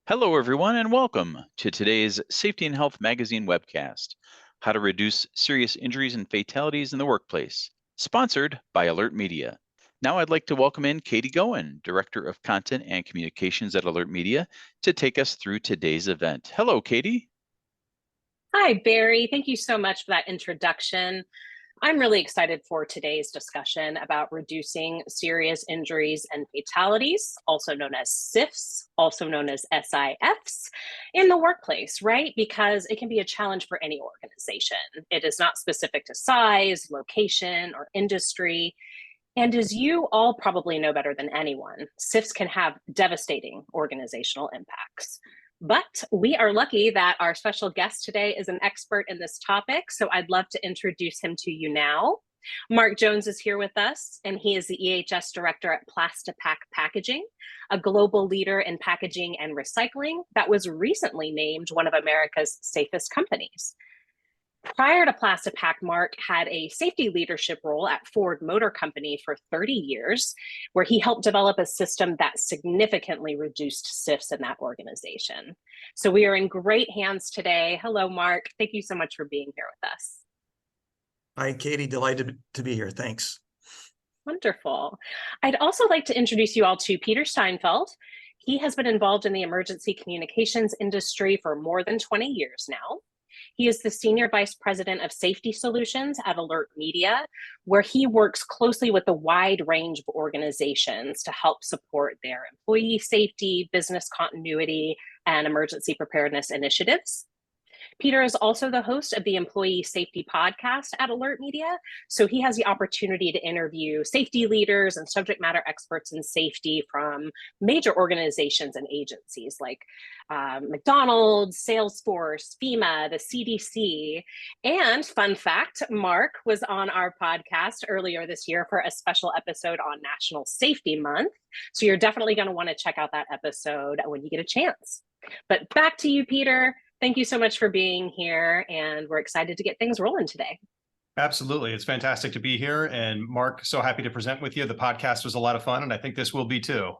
Hello, everyone, and welcome to today's Safety and Health Magazine webcast, How to Reduce Serious Injuries and Fatalities in the Workplace, sponsored by AlertMedia. Now I'd like to welcome in Katie Goen, Director of Content and Communications at AlertMedia, to take us through today's event. Hello, Katie. Hi, Barry. Thank you so much for that introduction. I'm really excited for today's discussion about reducing serious injuries and fatalities, also known as SIFs, also known as SIFs, in the workplace, right? Because it can be a challenge for any organization. It is not specific to size, location, or industry. And as you all probably know better than anyone, SIFs can have devastating organizational impacts. But we are lucky that our special guest today is an expert in this topic, so I'd love to introduce him to you now. Mark Jones is here with us, and he is the EHS Director at Plastipak Packaging, a global leader in packaging and recycling that was recently named one of America's safest companies. Prior to Plastipak, Mark had a safety leadership role at Ford Motor Company for 30 years, where he helped develop a system that significantly reduced SIFs in that organization. So we are in great hands today. Hello, Mark. Thank you so much for being here with us. Hi, Katie. Delighted to be here. Thanks. Wonderful. I'd also like to introduce you all to Peter Steinfeld. He has been involved in the emergency communications industry for more than 20 years now. He is the Senior Vice President of Safety Solutions at AlertMedia, where he works closely with a wide range of organizations to help support their employee safety, business continuity, and emergency preparedness initiatives. Peter is also the host of the Employee Safety Podcast at AlertMedia, so he has the opportunity to interview safety leaders and subject matter experts in safety from major organizations and agencies like McDonald's, Salesforce, FEMA, the CDC. And fun fact, Mark was on our podcast earlier this year for a special episode on National Safety Month. So you're definitely going to want to check out that episode when you get a chance. But back to you, Peter. Thank you so much for being here, and we're excited to get things rolling today. Absolutely. It's fantastic to be here. And Mark, so happy to present with you. The podcast was a lot of fun, and I think this will be too.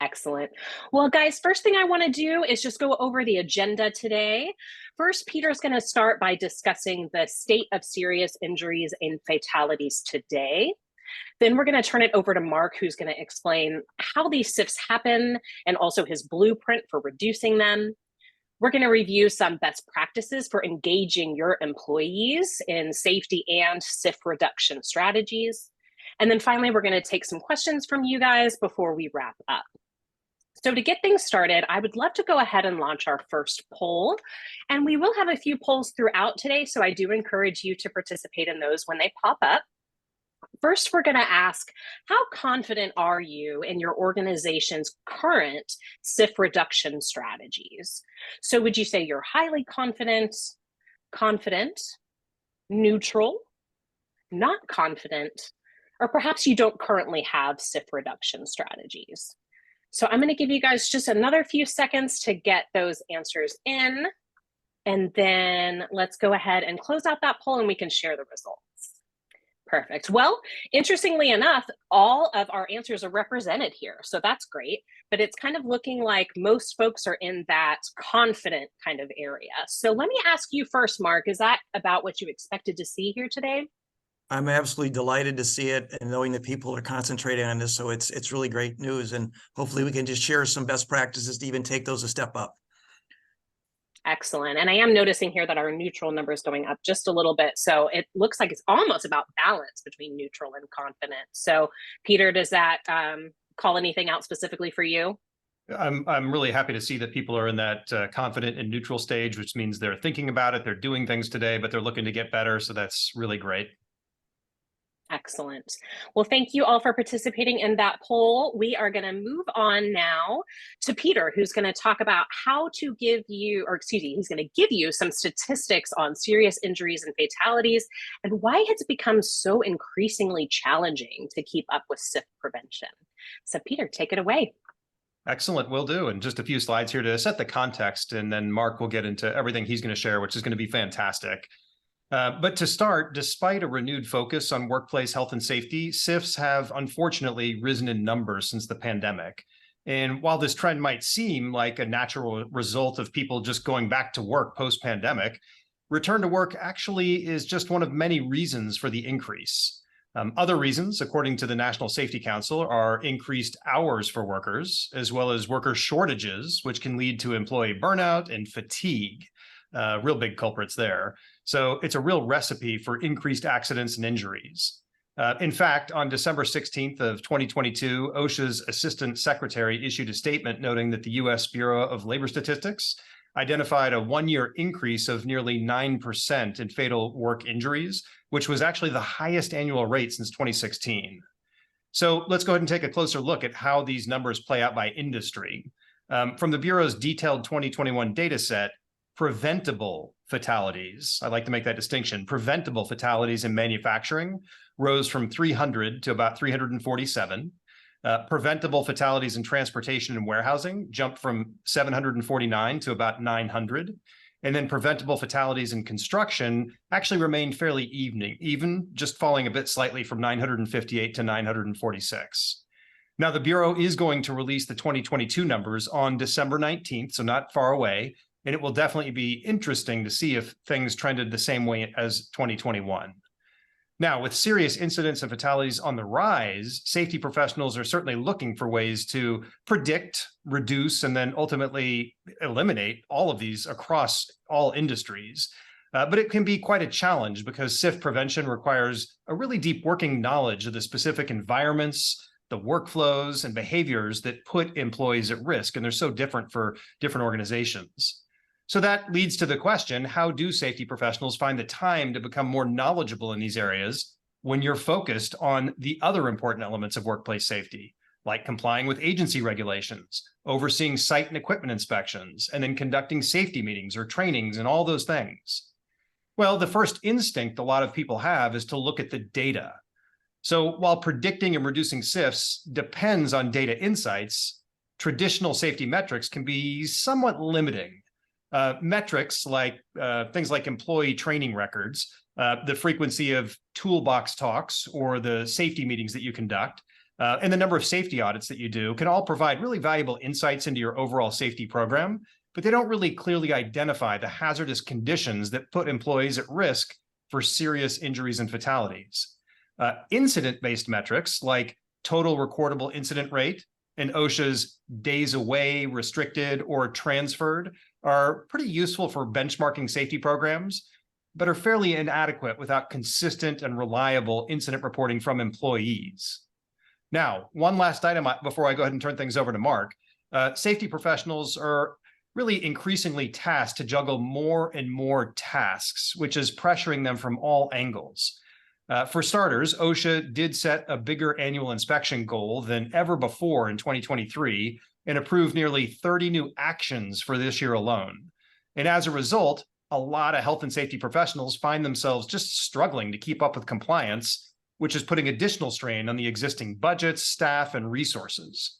Excellent. Well, guys, first thing I want to do is just go over the agenda today. First, Peter's going to start by discussing the state of serious injuries and fatalities today. Then we're going to turn it over to Mark, who's going to explain how these SIFs happen and also his blueprint for reducing them. We're going to review some best practices for engaging your employees in safety and SIF reduction strategies. And then finally, we're going to take some questions from you guys before we wrap up. So to get things started, I would love to go ahead and launch our first poll. And we will have a few polls throughout today, so I do encourage you to participate in those when they pop up. First, we're going to ask, how confident are you in your organization's current SIF reduction strategies? So would you say you're highly confident, neutral, not confident, or perhaps you don't currently have SIF reduction strategies? So I'm going to give you guys just another few seconds to get those answers in, and then let's go ahead and close out that poll and we can share the results. Perfect. Well, interestingly enough, all of our answers are represented here, so that's great, but it's kind of looking like most folks are in that confident kind of area. So let me ask you first, Mark, is that about what you expected to see here today? I'm absolutely delighted to see it and knowing that people are concentrating on this. So it's really great news. And hopefully we can just share some best practices to even take those a step up. Excellent. And I am noticing here that our neutral number is going up just a little bit. So it looks like it's almost about balance between neutral and confident. So Peter, does that call anything out specifically for you? I'm really happy to see that people are in that confident and neutral stage, which means they're thinking about it, they're doing things today, but they're looking to get better. So that's really great. Excellent. Well, thank you all for participating in that poll. We are going to move on now to Peter, who's going to talk about how to give you, or excuse me, he's going to give you some statistics on serious injuries and fatalities and why it's become so increasingly challenging to keep up with SIF prevention. So Peter, take it away. Excellent, will do. And just a few slides here to set the context, and then Mark will get into everything he's going to share, which is going to be fantastic. But to start, despite a renewed focus on workplace health and safety, SIFs have unfortunately risen in numbers since the pandemic. And while this trend might seem like a natural result of people just going back to work post-pandemic, return to work actually is just one of many reasons for the increase. Other reasons, according to the National Safety Council, are increased hours for workers, as well as worker shortages, which can lead to employee burnout and fatigue. Real big culprits there. So it's a real recipe for increased accidents and injuries. In fact, on December 16th of 2022, OSHA's Assistant Secretary issued a statement noting that the U.S. Bureau of Labor Statistics identified a one-year increase of nearly 9% in fatal work injuries, which was actually the highest annual rate since 2016. So let's go ahead and take a closer look at how these numbers play out by industry. From the Bureau's detailed 2021 data set, preventable fatalities, I like to make that distinction, preventable fatalities in manufacturing rose from 300 to about 347. Preventable fatalities in transportation and warehousing jumped from 749 to about 900. And then preventable fatalities in construction actually remained fairly even, just falling a bit slightly from 958 to 946. Now, the Bureau is going to release the 2022 numbers on December 19th, so not far away. And it will definitely be interesting to see if things trended the same way as 2021. Now, with serious incidents and fatalities on the rise, safety professionals are certainly looking for ways to predict, reduce, and then ultimately eliminate all of these across all industries. But it can be quite a challenge because SIF prevention requires a really deep working knowledge of the specific environments, the workflows, and behaviors that put employees at risk. And they're so different for different organizations. So that leads to the question, how do safety professionals find the time to become more knowledgeable in these areas when you're focused on the other important elements of workplace safety, like complying with agency regulations, overseeing site and equipment inspections, and then conducting safety meetings or trainings and all those things? Well, the first instinct a lot of people have is to look at the data. So while predicting and reducing SIFs depends on data insights, traditional safety metrics can be somewhat limiting. Metrics like things like employee training records, the frequency of toolbox talks or the safety meetings that you conduct, and the number of safety audits that you do can all provide really valuable insights into your overall safety program, but they don't really clearly identify the hazardous conditions that put employees at risk for serious injuries and fatalities. Incident-based metrics like total recordable incident rate and OSHA's days away, restricted, or transferred are pretty useful for benchmarking safety programs, but are fairly inadequate without consistent and reliable incident reporting from employees. Now, one last item before I go ahead and turn things over to Mark. Safety professionals are really increasingly tasked to juggle more and more tasks, which is pressuring them from all angles. For starters, OSHA did set a bigger annual inspection goal than ever before in 2023 and approved nearly 30 new actions for this year alone. And as a result, a lot of health and safety professionals find themselves just struggling to keep up with compliance, which is putting additional strain on the existing budgets, staff, and resources.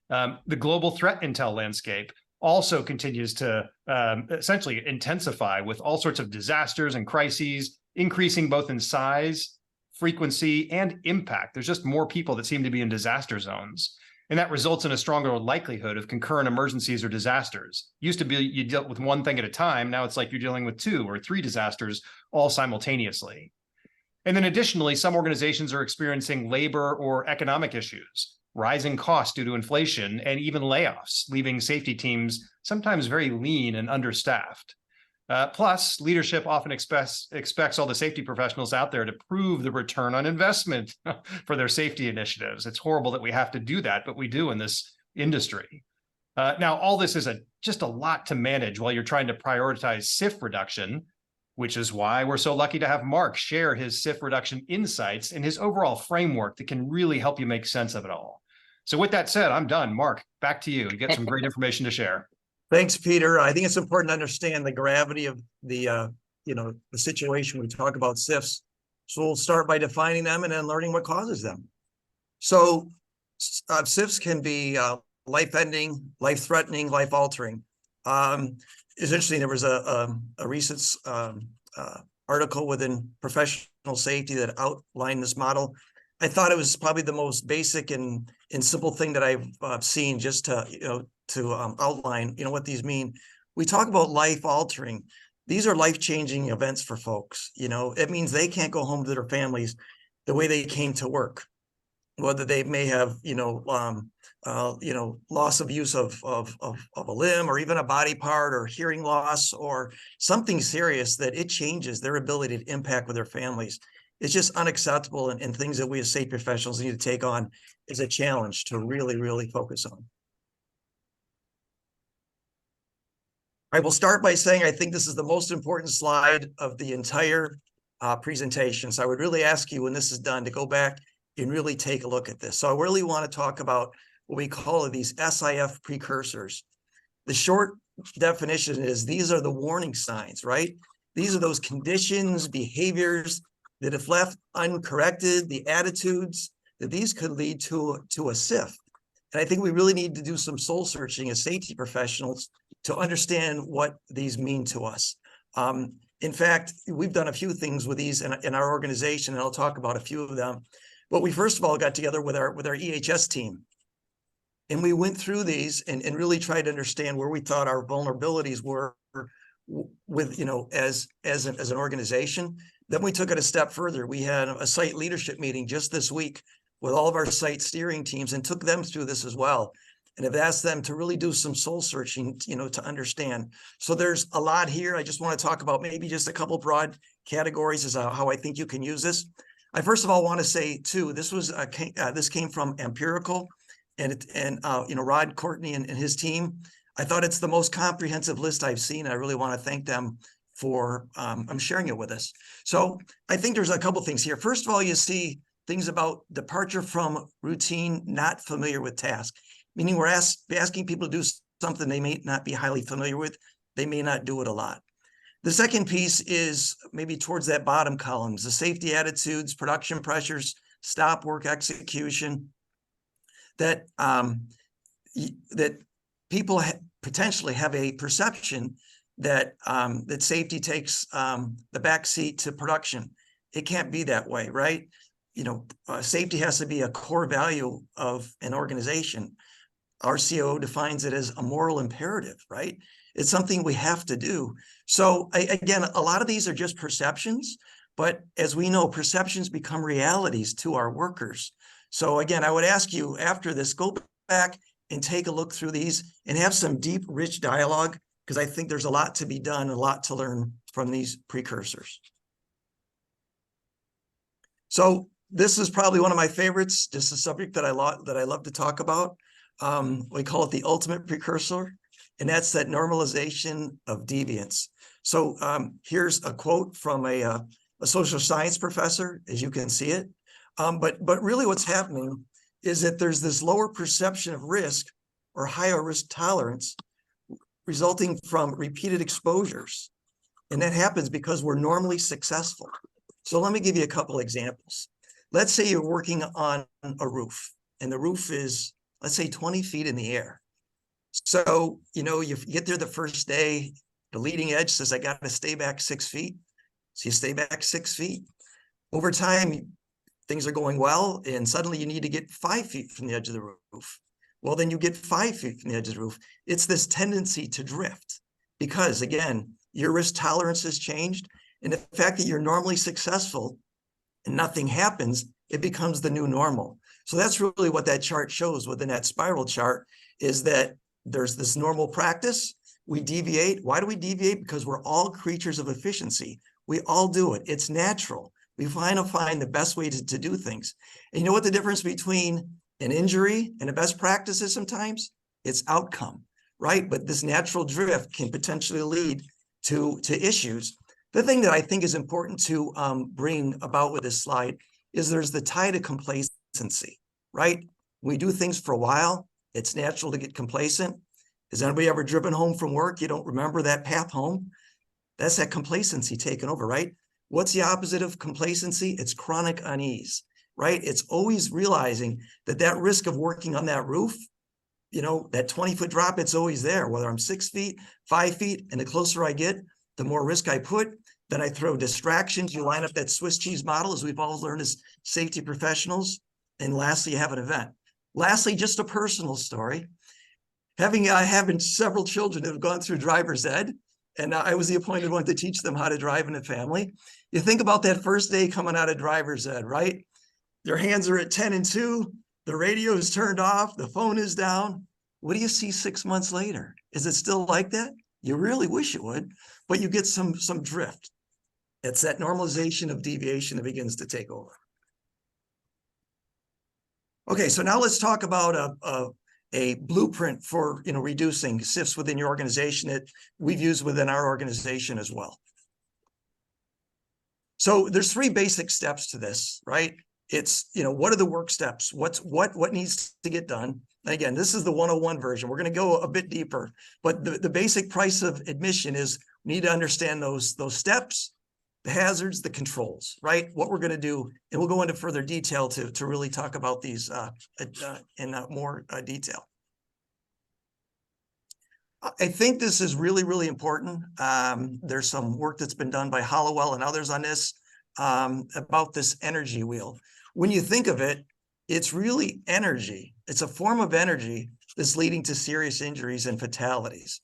The global threat intel landscape also continues to essentially intensify with all sorts of disasters and crises, increasing both in size, frequency, and impact. There's just more people that seem to be in disaster zones. And that results in a stronger likelihood of concurrent emergencies or disasters. Used to be you dealt with one thing at a time. Now it's like you're dealing with 2 or 3 disasters all simultaneously. And then additionally, some organizations are experiencing labor or economic issues, rising costs due to inflation, and even layoffs, leaving safety teams sometimes very lean and understaffed. Plus, leadership often expects all the safety professionals out there to prove the return on investment for their safety initiatives. It's horrible that we have to do that, but we do in this industry. Now, all this is just a lot to manage while you're trying to prioritize SIF reduction, which is why we're so lucky to have Mark share his SIF reduction insights and his overall framework that can really help you make sense of it all. So with that said, I'm done. Mark, back to you. You get some great information to share. Thanks, Peter. I think it's important to understand the gravity of the situation. We talk about SIFs. So we'll start by defining them and then learning what causes them. So SIFs can be life-ending, life-threatening, life-altering. It's interesting. There was a recent article within Professional Safety that outlined this model. I thought it was probably the most basic and simple thing that I've seen, just to outline what these mean. We talk about life altering. These are life-changing events for folks. It means they can't go home to their families the way they came to work, whether they may have loss of use of a limb, or even a body part, or hearing loss, or something serious that it changes their ability to impact with their families. It's just unacceptable, and things that we as safety professionals need to take on as a challenge to really, really focus on. I will start by saying I think this is the most important slide of the entire presentation. So I would really ask you, when this is done, to go back and really take a look at this. So I really want to talk about what we call these SIF precursors. The short definition is these are the warning signs, right? These are those conditions, behaviors that, if left uncorrected, the attitudes that these could lead to a SIF. And I think we really need to do some soul searching as safety professionals to understand what these mean to us. In fact, we've done a few things with these in our organization, and I'll talk about a few of them. But we first of all got together with our EHS team, and we went through these and really tried to understand where we thought our vulnerabilities were with, as an organization. Then we took it a step further. We had a site leadership meeting just this week with all of our site steering teams, and took them through this as well, and have asked them to really do some soul searching, to understand. So there's a lot here. I just want to talk about maybe just a couple broad categories as how I think you can use this. I first of all want to say too, this came from Empirical, and Rod Courtney and his team. I thought it's the most comprehensive list I've seen. I really want to thank them for sharing it with us. So I think there's a couple things here. First of all, you see things about departure from routine, not familiar with task, meaning we're asking people to do something they may not be highly familiar with. They may not do it a lot. The second piece is maybe towards that bottom columns, the safety attitudes, production pressures, stop work execution, that people potentially have a perception that that safety takes the back seat to production. It can't be that way, right? Safety has to be a core value of an organization. Our COO defines it as a moral imperative, right? It's something we have to do. So again, a lot of these are just perceptions, but as we know, perceptions become realities to our workers. So again, I would ask you after this, go back and take a look through these and have some deep, rich dialogue, because I think there's a lot to be done, a lot to learn from these precursors. So this is probably one of my favorites, just a subject that I love to talk about. We call it the ultimate precursor, and that's that normalization of deviance. So here's a quote from a social science professor, as you can see it. But really what's happening is that there's this lower perception of risk or higher risk tolerance resulting from repeated exposures. And that happens because we're normally successful. So let me give you a couple examples. Let's say you're working on a roof, and the roof is, let's say, 20 feet in the air. So, you get there the first day, the leading edge says, I got to stay back 6 feet. So you stay back 6 feet. Over time, things are going well, and suddenly you need to get 5 feet from the edge of the roof. Well, then you get 5 feet from the edge of the roof. It's this tendency to drift because, again, your risk tolerance has changed. And the fact that you're normally successful and nothing happens, it becomes the new normal. So that's really what that chart shows within that spiral chart, is that there's this normal practice. We deviate. Why do we deviate? Because we're all creatures of efficiency. We all do it. It's natural. We find the best way to do things. And you know what the difference between an injury and a best practice is sometimes? It's outcome, right? But this natural drift can potentially lead to issues. The thing that I think is important to bring about with this slide is there's the tide of complacency, right? We do things for a while. It's natural to get complacent. Has anybody ever driven home from work? You don't remember that path home? That's that complacency taking over, right? What's the opposite of complacency? It's chronic unease, right? It's always realizing that risk of working on that roof, that 20-foot drop, it's always there, whether I'm 6 feet, 5 feet, and the closer I get, the more risk I put. Then I throw distractions. You line up that Swiss cheese model, as we've all learned as safety professionals. And lastly, you have an event. Lastly, just a personal story. Having several children that have gone through driver's ed, and I was the appointed one to teach them how to drive in a family. You think about that first day coming out of driver's ed, right? Their hands are at 10 and 2, the radio is turned off, the phone is down. What do you see 6 months later? Is it still like that? You really wish it would, but you get some drift. It's that normalization of deviation that begins to take over. Okay, so now let's talk about a blueprint for reducing SIFs within your organization that we've used within our organization as well. So there's 3 basic steps to this, right? It's, what are the work steps? What needs to get done? And again, this is the 101 version. We're going to go a bit deeper, but the basic price of admission is we need to understand those steps, the hazards, the controls, right? What we're going to do, and we'll go into further detail to really talk about these in more detail. I think this is really, really important. There's some work that's been done by Hollowell and others on this about this energy wheel. When you think of it, it's really energy. It's a form of energy that's leading to serious injuries and fatalities.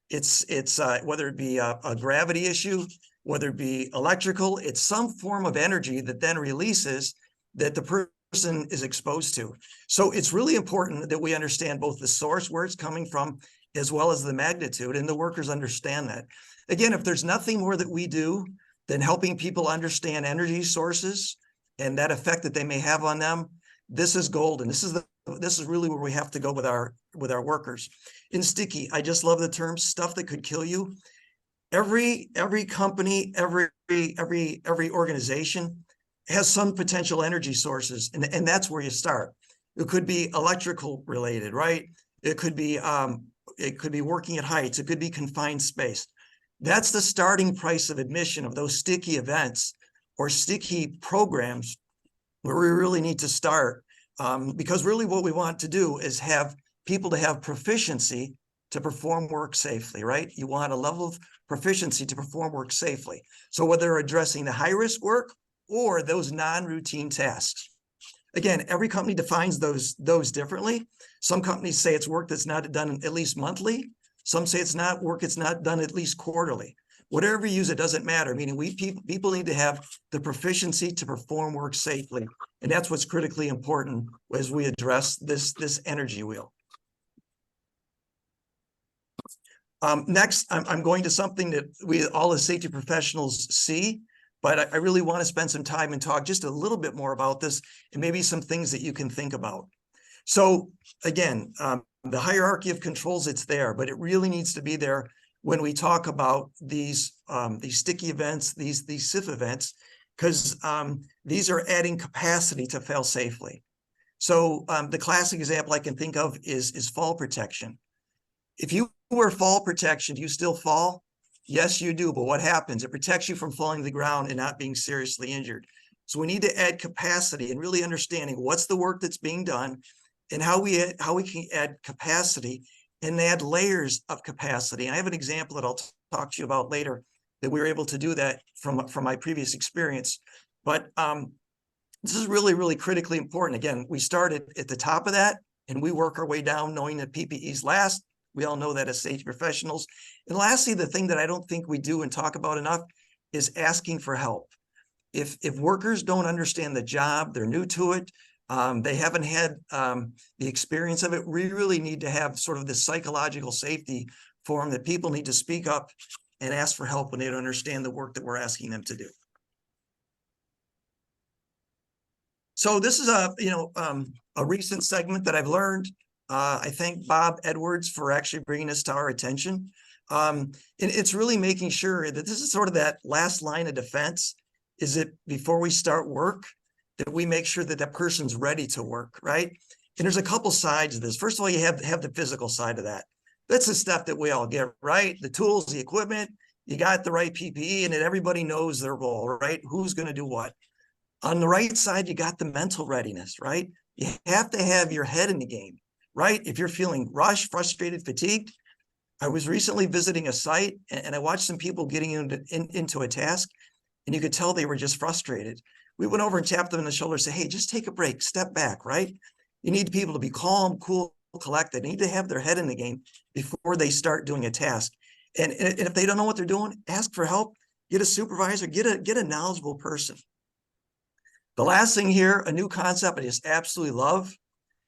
It's whether it be a gravity issue, whether it be electrical, it's some form of energy that then releases that the person is exposed to. So it's really important that we understand both the source, where it's coming from, as well as the magnitude, and the workers understand that. Again, if there's nothing more that we do than helping people understand energy sources and that effect that they may have on them, this is golden. This is really where we have to go with our workers. In sticky, I just love the term stuff that could kill you. Every company, every organization has some potential energy sources, and that's where you start. It could be electrical related, right? It could be working at heights. It could be confined space. That's the starting price of admission of those sticky events or sticky programs where we really need to start. Because really what we want to do is have people to have proficiency to perform work safely, right? You want a level of proficiency to perform work safely. So whether they're addressing the high-risk work or those non-routine tasks. Again, every company defines those differently. Some companies say it's work that's not done at least monthly. Some say it's not work it's not done at least quarterly. Whatever you use, it doesn't matter. Meaning people need to have the proficiency to perform work safely. And that's what's critically important as we address this energy wheel. Next, I'm going to something that we all as safety professionals see, but I really want to spend some time and talk just a little bit more about this and maybe some things that you can think about. So again, the hierarchy of controls, it's there, but it really needs to be there when we talk about these sticky events, these SIF events, because these are adding capacity to fail safely. So the classic example I can think of is fall protection. If you wear fall protection, do you still fall? Yes, you do. But what happens? It protects you from falling to the ground and not being seriously injured. So we need to add capacity and really understanding what's the work that's being done and how we can add capacity and add layers of capacity. And I have an example that I'll talk to you about later that we were able to do that from my previous experience. But this is really, really critically important. Again, we started at the top of that and we work our way down knowing that PPEs last. We all know that as safety professionals. And lastly, the thing that I don't think we do and talk about enough is asking for help. If workers don't understand the job, they're new to it, they haven't had the experience of it, we really need to have sort of this psychological safety for them that people need to speak up and ask for help when they don't understand the work that we're asking them to do. So this is a recent segment that I've learned. I thank Bob Edwards for actually bringing this to our attention. And it's really making sure that this is sort of that last line of defense, is that before we start work, that we make sure that that person's ready to work, right? And there's a couple sides of this. First of all, you have the physical side of that. That's the stuff that we all get, right? The tools, the equipment, you got the right PPE, and then everybody knows their role, right? Who's going to do what? On the right side, you got the mental readiness, right? You have to have your head in the game, right? If you're feeling rushed, frustrated, fatigued, I was recently visiting a site and I watched some people getting into a task, and you could tell they were just frustrated. We went over and tapped them on the shoulder and said, hey, just take a break, step back, right? You need people to be calm, cool, collected. They need to have their head in the game before they start doing a task. And if they don't know what they're doing, ask for help, get a supervisor, get a knowledgeable person. The last thing here, a new concept I just absolutely love,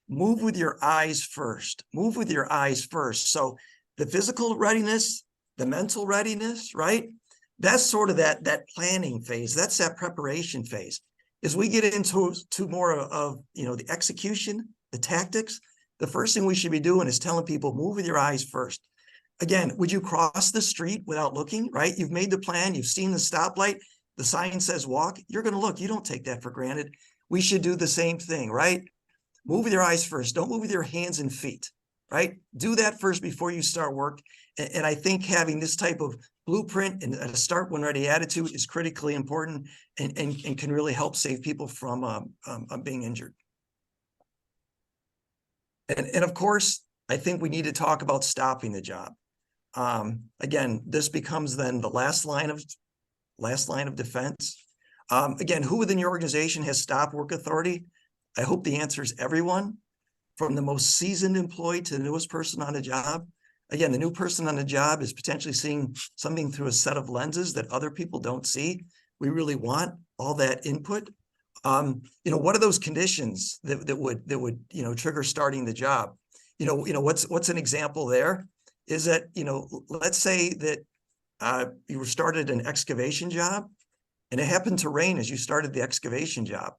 move with your eyes first. Move with your eyes first. So the physical readiness, the mental readiness, right? That's sort of that planning phase. That's that preparation phase. As we get into more of the execution, the tactics, the first thing we should be doing is telling people, move with your eyes first. Again, would you cross the street without looking, right? You've made the plan, you've seen the stoplight, the sign says walk, you're going to look. You don't take that for granted. We should do the same thing, right? Move with your eyes first. Don't move with your hands and feet, right? Do that first before you start work. And I think having this type of blueprint and a start when ready attitude is critically important and can really help save people from being injured. And of course, I think we need to talk about stopping the job. Again, this becomes then the last line of defense. Again, who within your organization has stop work authority? I hope the answer is everyone, from the most seasoned employee to the newest person on the job. Again, the new person on the job is potentially seeing something through a set of lenses that other people don't see. We really want all that input. What are those conditions that would trigger starting the job? What's an example there is that, let's say that you started an excavation job and it happened to rain as you started the excavation job,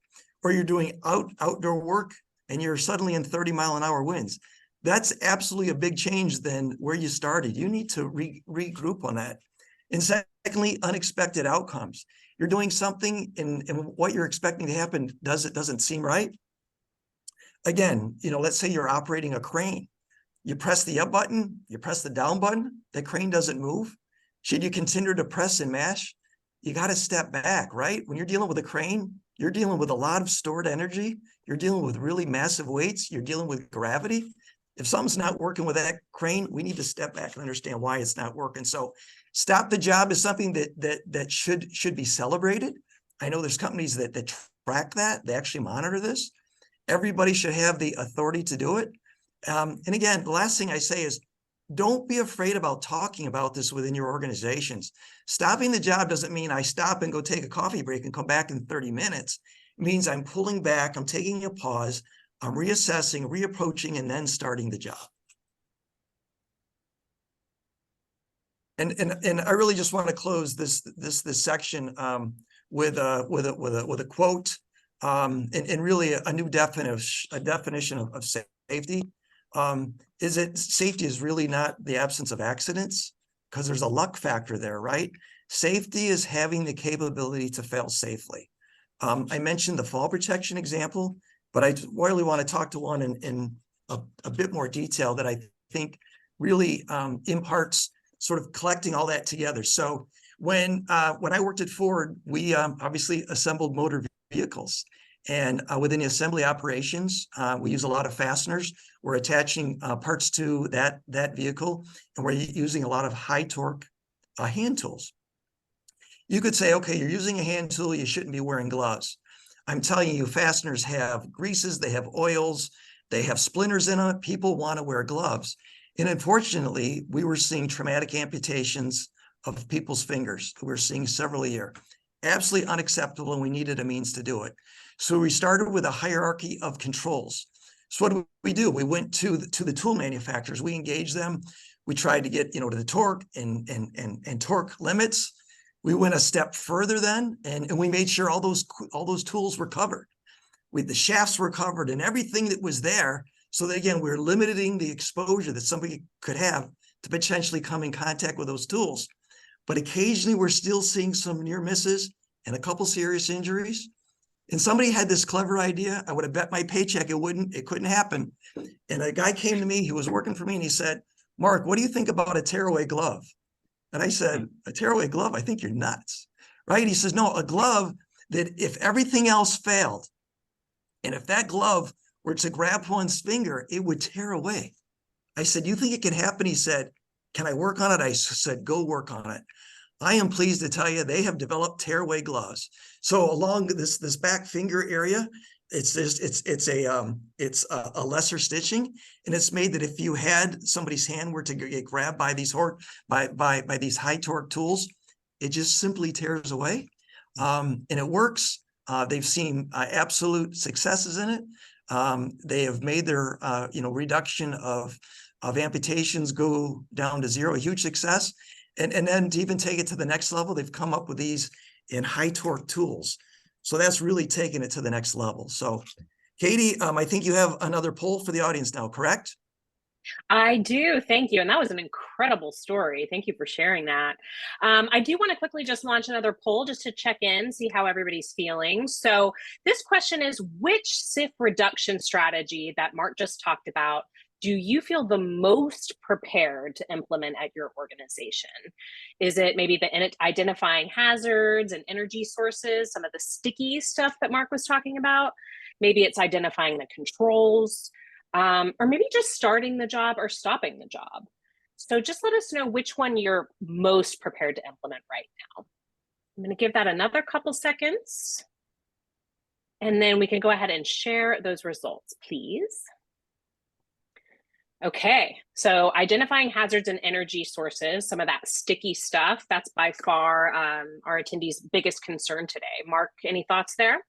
or you're doing outdoor work and you're suddenly in 30-mile-an-hour winds. That's absolutely a big change than where you started. You need to regroup on that. And secondly, unexpected outcomes. You're doing something and what you're expecting to happen doesn't seem right. Again, let's say you're operating a crane. You press the up button, you press the down button, the crane doesn't move. Should you continue to press and mash? You got to step back, right? When you're dealing with a crane, you're dealing with a lot of stored energy. You're dealing with really massive weights. You're dealing with gravity. If something's not working with that crane, we need to step back and understand why it's not working. So stop the job is something that should be celebrated. I know there's companies that track that. They actually monitor this. Everybody should have the authority to do it. And again, the last thing I say is don't be afraid about talking about this within your organizations. Stopping the job doesn't mean I stop and go take a coffee break and come back in 30 minutes. It means I'm pulling back, I'm taking a pause, I'm reassessing, reapproaching, and then starting the job. And I really just want to close this section with a quote and really a new definition of safety. Is that safety is really not the absence of accidents, because there's a luck factor there, right? Safety is having the capability to fail safely. I mentioned the fall protection example, but I really want to talk to one in a bit more detail that I think really imparts sort of collecting all that together. So when I worked at Ford, we obviously assembled motor vehicles. And within the assembly operations, we use a lot of fasteners. We're attaching parts to that vehicle, and we're using a lot of high torque hand tools. You could say, okay, you're using a hand tool, you shouldn't be wearing gloves. I'm telling you, fasteners have greases, they have oils, they have splinters in them. People want to wear gloves. And unfortunately, we were seeing traumatic amputations of people's fingers. We're seeing several a year. Absolutely unacceptable, and we needed a means to do it. So we started with a hierarchy of controls. So what do we do? We went to the tool manufacturers. We engaged them. We tried to get to the torque and torque limits. We went a step further then, and we made sure all those tools were covered. The shafts were covered and everything that was there. So that again, we're limiting the exposure that somebody could have to potentially come in contact with those tools. But occasionally we're still seeing some near misses and a couple serious injuries. And somebody had this clever idea. I would have bet my paycheck it couldn't happen. And a guy came to me, he was working for me, and he said, Mark, what do you think about a tearaway glove? And I said, a tearaway glove? I think you're nuts, right? He says, no, a glove that if everything else failed, and if that glove were to grab one's finger, it would tear away. I said, you think it can happen? He said, can I work on it? I said, go work on it. I am pleased to tell you they have developed tearaway gloves. So along this back finger area, it's a lesser stitching, and it's made that if you had somebody's hand were to get grabbed by these by these high torque tools, it just simply tears away, and it works. They've seen absolute successes in it. They have made their reduction of amputations go down to zero, a huge success. And then to even take it to the next level, they've come up with these in high torque tools. So that's really taking it to the next level. So Katie, I think you have another poll for the audience now, correct? I do. Thank you. And that was an incredible story. Thank you for sharing that. I do want to quickly just launch another poll just to check in, see how everybody's feeling. So this question is, which SIF reduction strategy that Mark just talked about do you feel the most prepared to implement at your organization? Is it maybe identifying hazards and energy sources, some of the sticky stuff that Mark was talking about? Maybe it's identifying the controls, or maybe just starting the job or stopping the job. So just let us know which one you're most prepared to implement right now. I'm going to give that another couple seconds, and then we can go ahead and share those results, please. Okay, so identifying hazards and energy sources, some of that sticky stuff, that's by far our attendees' biggest concern today. Mark, any thoughts there?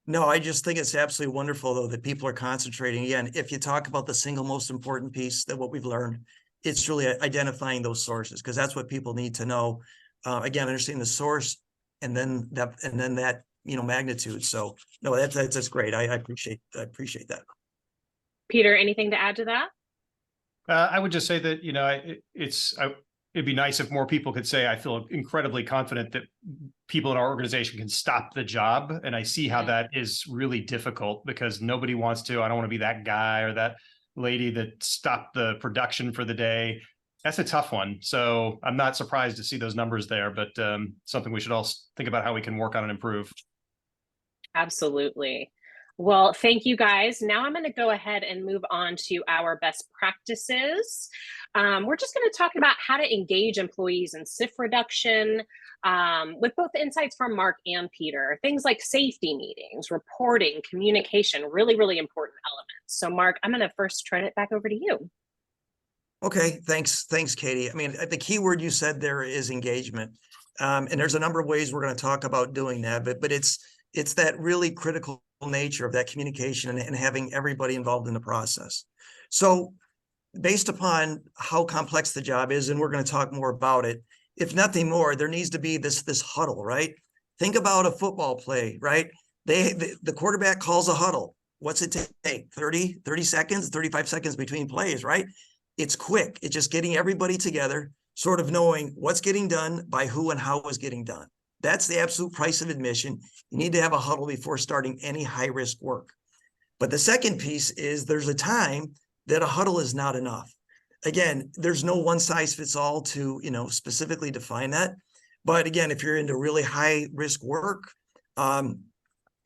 No, I just think it's absolutely wonderful, though, that people are concentrating. Again, if you talk about the single most important piece that what we've learned, it's really identifying those sources, because that's what people need to know. Again, understanding the source and then that magnitude. So no, that's great. I appreciate that. Peter, anything to add to that? I would just say that, it'd be nice if more people could say, I feel incredibly confident that people in our organization can stop the job. And I see how that is really difficult, because nobody wants to. I don't want to be that guy or that lady that stopped the production for the day. That's a tough one. So I'm not surprised to see those numbers there, but something we should all think about how we can work on and improve. Absolutely. Well, thank you guys. Now I'm going to go ahead and move on to our best practices. We're just going to talk about how to engage employees in SIF reduction with both insights from Mark and Peter. Things like safety meetings, reporting, communication, really, really important elements. So Mark, I'm going to first turn it back over to you. Okay, thanks, Katie. I mean, the key word you said there is engagement. And there's a number of ways we're going to talk about doing that, but it's that really critical nature of that communication and having everybody involved in the process. So based upon how complex the job is, and we're going to talk more about it, if nothing more, there needs to be this huddle, right? Think about a football play, right? The quarterback calls a huddle. What's it take? 30 seconds, 35 seconds between plays, right? It's quick. It's just getting everybody together, sort of knowing what's getting done by who and how it was getting done. That's the absolute price of admission. You need to have a huddle before starting any high-risk work. But the second piece is there's a time that a huddle is not enough. Again, there's no one size fits all to specifically define that. But again, if you're into really high-risk work, if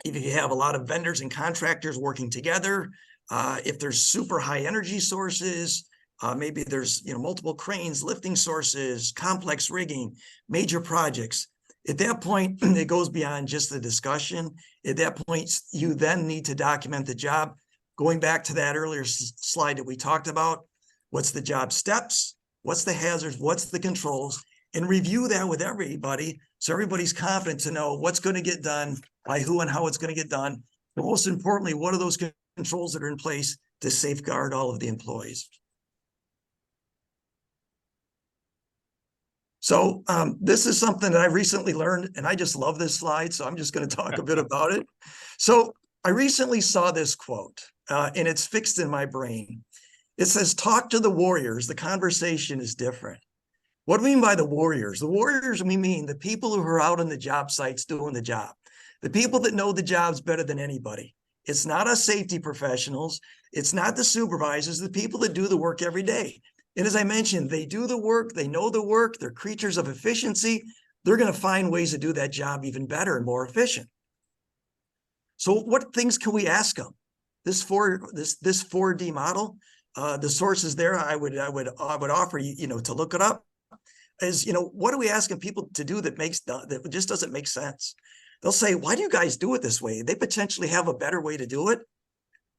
you have a lot of vendors and contractors working together, if there's super high energy sources, maybe there's multiple cranes, lifting sources, complex rigging, major projects. At that point, it goes beyond just the discussion. At that point, you then need to document the job. Going back to that earlier slide that we talked about, what's the job steps? What's the hazards? What's the controls? And review that with everybody so everybody's confident to know what's going to get done, by who and how it's going to get done. But most importantly, what are those controls that are in place to safeguard all of the employees? So this is something that I recently learned, and I just love this slide, so I'm just going to talk a bit about it. So I recently saw this quote, and it's fixed in my brain. It says, talk to the warriors. The conversation is different. What do we mean by the warriors? The warriors, we mean the people who are out on the job sites doing the job, the people that know the jobs better than anybody. It's not us safety professionals. It's not the supervisors, the people that do the work every day. And as I mentioned, they do the work, they know the work, they're creatures of efficiency. They're going to find ways to do that job even better and more efficient. So what things can we ask them? This 4D model The sources there I would offer you, to look it up is, what are we asking people to do that just doesn't make sense? They'll say, why do you guys do it this way? They potentially have a better way to do it.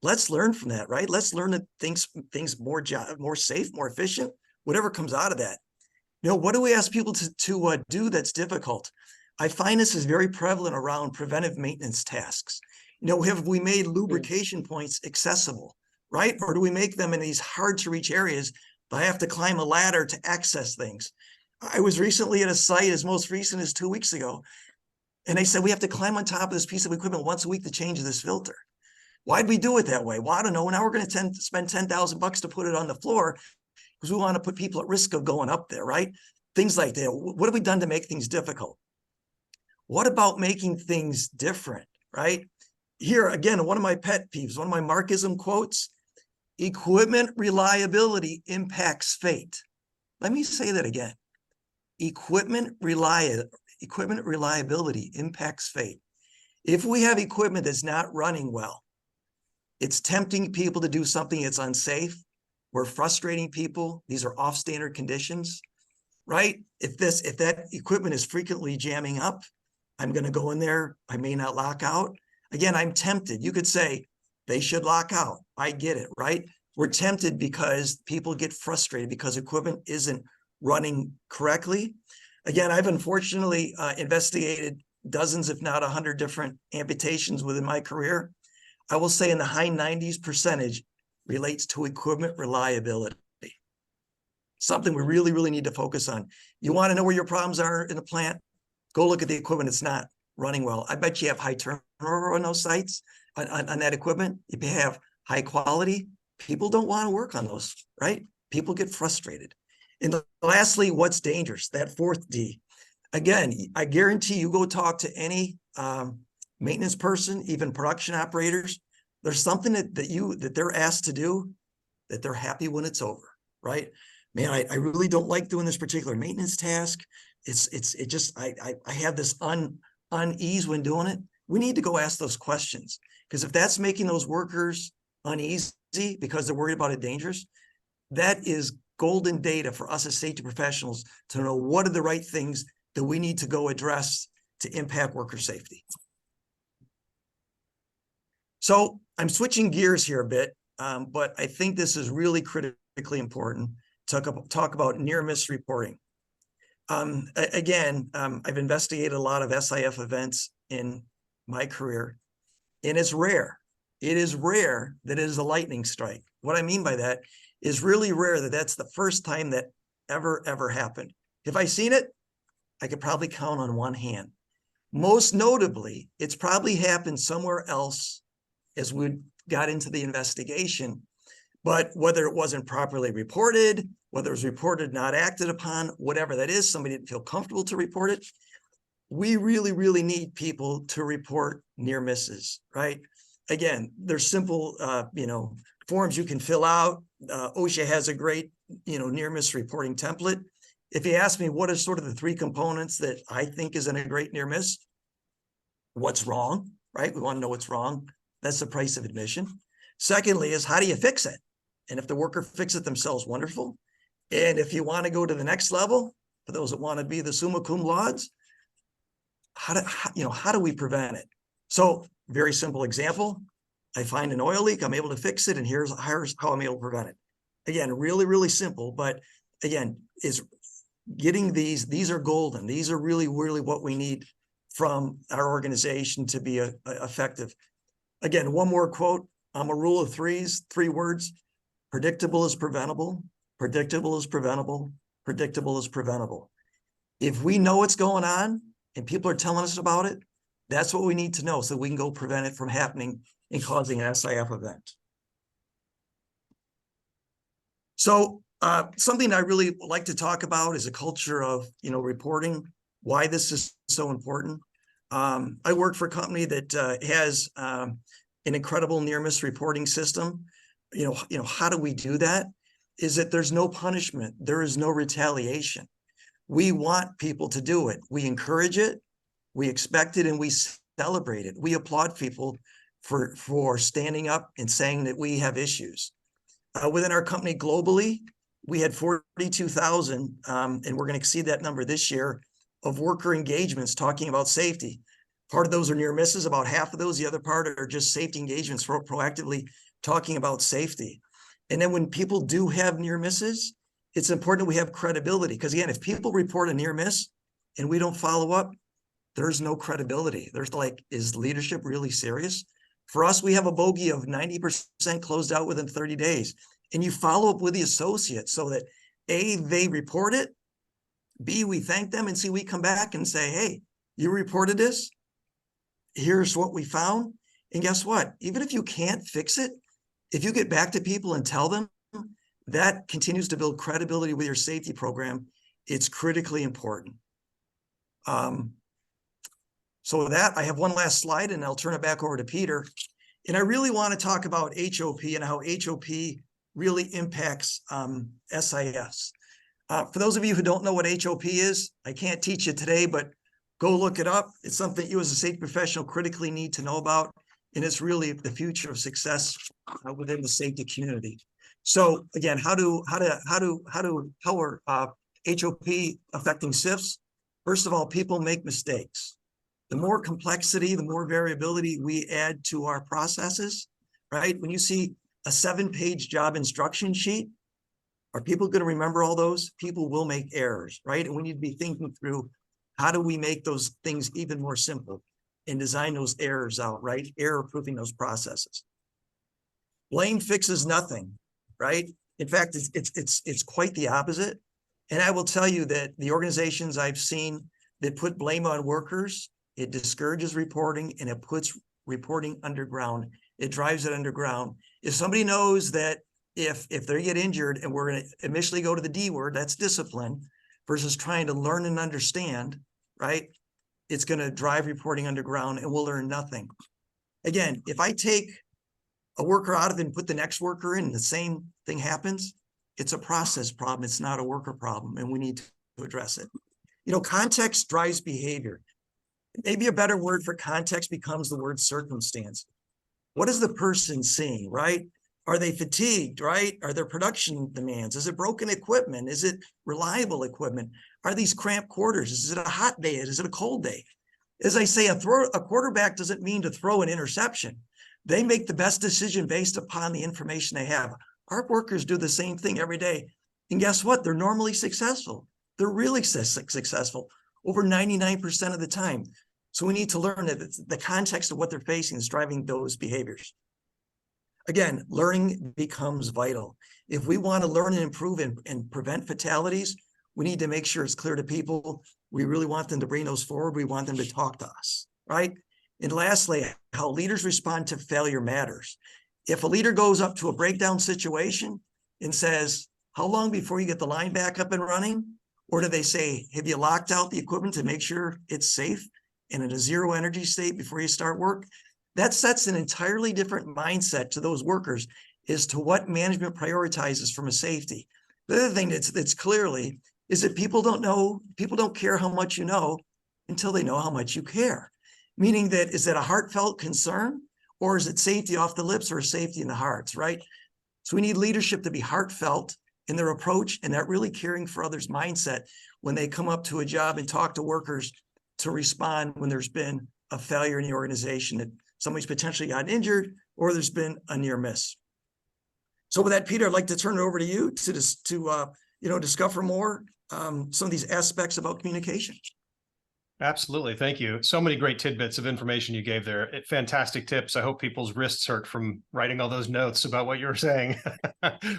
Let's learn from that, right? Let's learn that things more safe, more efficient, whatever comes out of that. What do we ask people to do that's difficult? I find this is very prevalent around preventive maintenance tasks. Have we made lubrication points accessible, right? Or do we make them in these hard to reach areas but I have to climb a ladder to access things? I was recently at a site as most recent as 2 weeks ago, and they said we have to climb on top of this piece of equipment once a week to change this filter. Why'd we do it that way? Well, I don't know. Now we're going to spend $10,000 to put it on the floor because we want to put people at risk of going up there, right? Things like that. What have we done to make things difficult? What about making things different, right? Here, again, one of my pet peeves, one of my Marxism quotes, equipment reliability impacts fate. Let me say that again. Equipment reliability impacts fate. If we have equipment that's not running well, it's tempting people to do something that's unsafe. We're frustrating people. These are off-standard conditions, right? If that equipment is frequently jamming up, I'm going to go in there. I may not lock out. Again, I'm tempted. You could say they should lock out. I get it, right? We're tempted because people get frustrated because equipment isn't running correctly. Again, I've unfortunately investigated dozens, if not 100 different amputations within my career. I will say in the high 90s% relates to equipment reliability. Something we really, really need to focus on. You want to know where your problems are in a plant? Go look at the equipment that's not running well. I bet you have high turnover on those sites, on that equipment. If you have high quality, people don't want to work on those, right? People get frustrated. And lastly, what's dangerous? That fourth D. Again, I guarantee you go talk to any maintenance person, even production operators, there's something that they're asked to do that they're happy when it's over, right? Man, I really don't like doing this particular maintenance task. I have this unease when doing it. We need to go ask those questions, because if that's making those workers uneasy because they're worried about it dangerous, that is golden data for us as safety professionals to know what are the right things that we need to go address to impact worker safety. So I'm switching gears here a bit, but I think this is really critically important to talk about near-miss reporting. I've investigated a lot of SIF events in my career, and it's rare. It is rare that it is a lightning strike. What I mean by that is really rare that that's the first time that ever happened. If I seen it, I could probably count on one hand. Most notably, it's probably happened somewhere else as we got into the investigation, but whether it wasn't properly reported, whether it was reported not acted upon, whatever that is, somebody didn't feel comfortable to report it. We really, really need people to report near misses, right? Again, there's simple, forms you can fill out. OSHA has a great, near miss reporting template. If you ask me what are sort of the three components that I think is in a great near miss, what's wrong, right? We want to know what's wrong. That's the price of admission. Secondly is how do you fix it? And if the worker fixes it themselves, wonderful. And if you want to go to the next level, for those that want to be the summa cum laudes, how do we prevent it? So very simple example, I find an oil leak, I'm able to fix it, and here's how I'm able to prevent it. Again, really, really simple, but again, is getting these are golden. These are really, really what we need from our organization to be effective. Again, one more quote. I'm a rule of threes, 3 words. Predictable is preventable. Predictable is preventable. Predictable is preventable. If we know what's going on and people are telling us about it, that's what we need to know so we can go prevent it from happening and causing an SIF event. So something I really like to talk about is a culture of, reporting, why this is so important. I work for a company that has an incredible near-miss reporting system. How do we do that? Is that there's no punishment. There is no retaliation. We want people to do it. We encourage it. We expect it, and we celebrate it. We applaud people for standing up and saying that we have issues. Within our company globally, we had 42,000, and we're going to exceed that number this year, of worker engagements talking about safety. Part of those are near misses, about half of those. The other part are just safety engagements, proactively talking about safety. And then when people do have near misses, it's important we have credibility. Because again, if people report a near miss and we don't follow up, there's no credibility. There's like, is leadership really serious? For us, we have a bogey of 90% closed out within 30 days. And you follow up with the associates so that A, they report it, B, we thank them, and C, we come back and say, hey, you reported this, here's what we found. And guess what? Even if you can't fix it, if you get back to people and tell them, that continues to build credibility with your safety program. It's critically important. So with that, I have one last slide and I'll turn it back over to Peter. And I really want to talk about HOP and how HOP really impacts SIFs. For those of you who don't know what HOP is, I can't teach you today, but go look it up. It's something you as a safety professional critically need to know about. And it's really the future of success within the safety community. So again, how are HOP affecting SIFs? First of all, people make mistakes. The more complexity, the more variability we add to our processes, right? When you see a 7-page job instruction sheet, are people going to remember all those? People will make errors, right? And we need to be thinking through, how do we make those things even more simple and design those errors out, right? Error-proofing those processes. Blame fixes nothing, right? In fact, it's quite the opposite. And I will tell you that the organizations I've seen that put blame on workers, it discourages reporting and it puts reporting underground. It drives it underground. If somebody knows that if they get injured and we're going to initially go to the D word, that's discipline, versus trying to learn and understand, right? It's going to drive reporting underground and we'll learn nothing. Again, if I take a worker out of it and put the next worker in, the same thing happens, it's a process problem. It's not a worker problem, and we need to address it. You know, context drives behavior. Maybe a better word for context becomes the word circumstance. What is the person seeing, right? Are they fatigued, right? Are there production demands? Is it broken equipment? Is it reliable equipment? Are these cramped quarters? Is it a hot day? Is it a cold day? As I say, a quarterback doesn't mean to throw an interception. They make the best decision based upon the information they have. Our workers do the same thing every day. And guess what? They're normally successful. They're really successful over 99% of the time. So we need to learn that the context of what they're facing is driving those behaviors. Again, learning becomes vital. If we want to learn and improve and prevent fatalities, we need to make sure it's clear to people. We really want them to bring those forward. We want them to talk to us, right? And lastly, how leaders respond to failure matters. If a leader goes up to a breakdown situation and says, how long before you get the line back up and running? Or do they say, have you locked out the equipment to make sure it's safe and in a zero energy state before you start work? That sets an entirely different mindset to those workers as to what management prioritizes from a safety. The other thing that's clearly is that people don't care how much you know until they know how much you care. Meaning that, is that a heartfelt concern, or is it safety off the lips or safety in the hearts, right? So we need leadership to be heartfelt in their approach and that really caring for others mindset when they come up to a job and talk to workers to respond when there's been a failure in the organization, that somebody's potentially gotten injured or there's been a near miss. So with that, Peter, I'd like to turn it over to you to discover more some of these aspects about communication. Absolutely. Thank you. So many great tidbits of information you gave there. Fantastic tips. I hope people's wrists hurt from writing all those notes about what you were saying.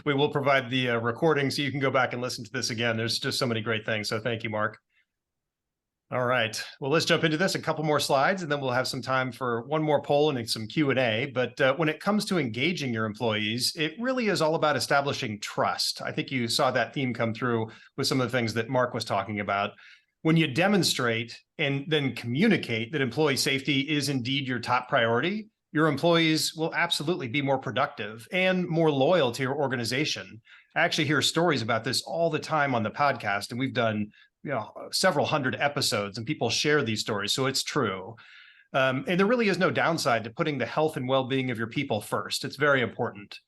We will provide the recording so you can go back and listen to this again. There's just so many great things. So thank you, Mark. All right. Well, let's jump into this. A couple more slides, and then we'll have some time for one more poll and some Q&A. But when it comes to engaging your employees, it really is all about establishing trust. I think you saw that theme come through with some of the things that Mark was talking about. When you demonstrate and then communicate that employee safety is indeed your top priority, your employees will absolutely be more productive and more loyal to your organization. I actually hear stories about this all the time on the podcast, and we've done several hundred episodes, and people share these stories, so it's true. And there really is no downside to putting the health and well-being of your people first. It's very important.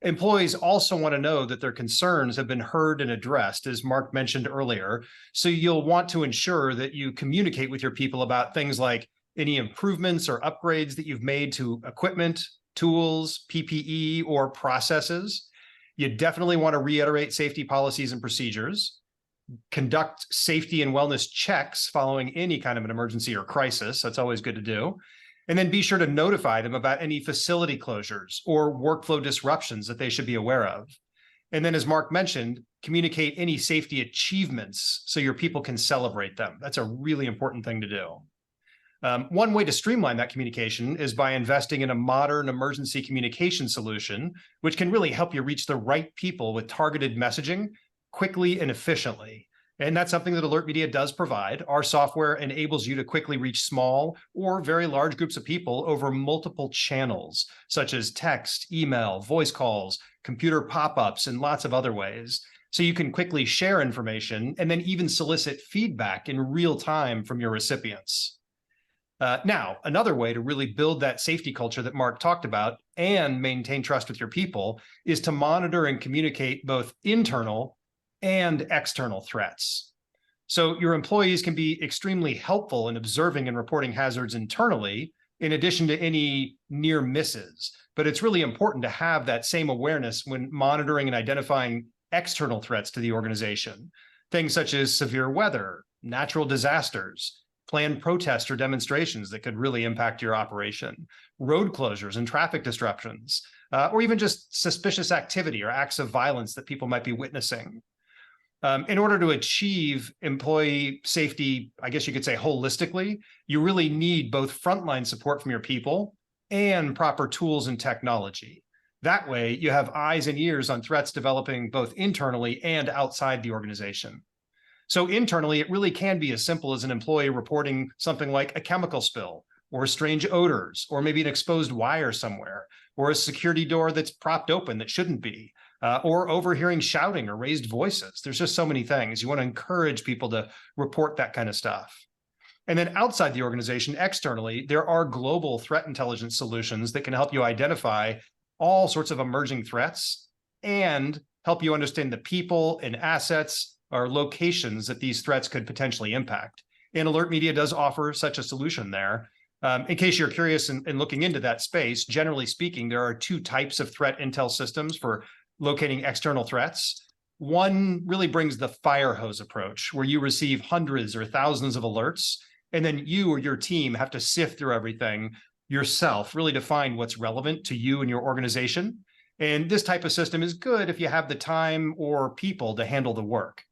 Employees also want to know that their concerns have been heard and addressed, as Mark mentioned earlier. So you'll want to ensure that you communicate with your people about things like any improvements or upgrades that you've made to equipment, tools, PPE, or processes. You definitely want to reiterate safety policies and procedures, conduct safety and wellness checks following any kind of an emergency or crisis. That's always good to do. And then be sure to notify them about any facility closures or workflow disruptions that they should be aware of. And then, as Mark mentioned, communicate any safety achievements so your people can celebrate them. That's a really important thing to do. One way to streamline that communication is by investing in a modern emergency communication solution, which can really help you reach the right people with targeted messaging quickly and efficiently. And that's something that AlertMedia does provide. Our software enables you to quickly reach small or very large groups of people over multiple channels, such as text, email, voice calls, computer pop-ups, and lots of other ways. So you can quickly share information and then even solicit feedback in real time from your recipients. Now, another way to really build that safety culture that Mark talked about and maintain trust with your people is to monitor and communicate both internal and external threats. So your employees can be extremely helpful in observing and reporting hazards internally, in addition to any near misses. But it's really important to have that same awareness when monitoring and identifying external threats to the organization. Things such as severe weather, natural disasters, planned protests or demonstrations that could really impact your operation, road closures and traffic disruptions, or even just suspicious activity or acts of violence that people might be witnessing. In order to achieve employee safety, I guess you could say holistically, you really need both frontline support from your people and proper tools and technology. That way, you have eyes and ears on threats developing both internally and outside the organization. So internally, it really can be as simple as an employee reporting something like a chemical spill, or strange odors, or maybe an exposed wire somewhere, or a security door that's propped open that shouldn't be. Or overhearing shouting or raised voices. There's just so many things. You want to encourage people to report that kind of stuff. And then outside the organization, externally, there are global threat intelligence solutions that can help you identify all sorts of emerging threats and help you understand the people and assets or locations that these threats could potentially impact. And AlertMedia does offer such a solution there. In case you're curious and looking into that space, generally speaking, there are two types of threat intel systems for locating external threats. One really brings the fire hose approach, where you receive hundreds or thousands of alerts, and then you or your team have to sift through everything yourself, really to find what's relevant to you and your organization. And this type of system is good if you have the time or people to handle the work.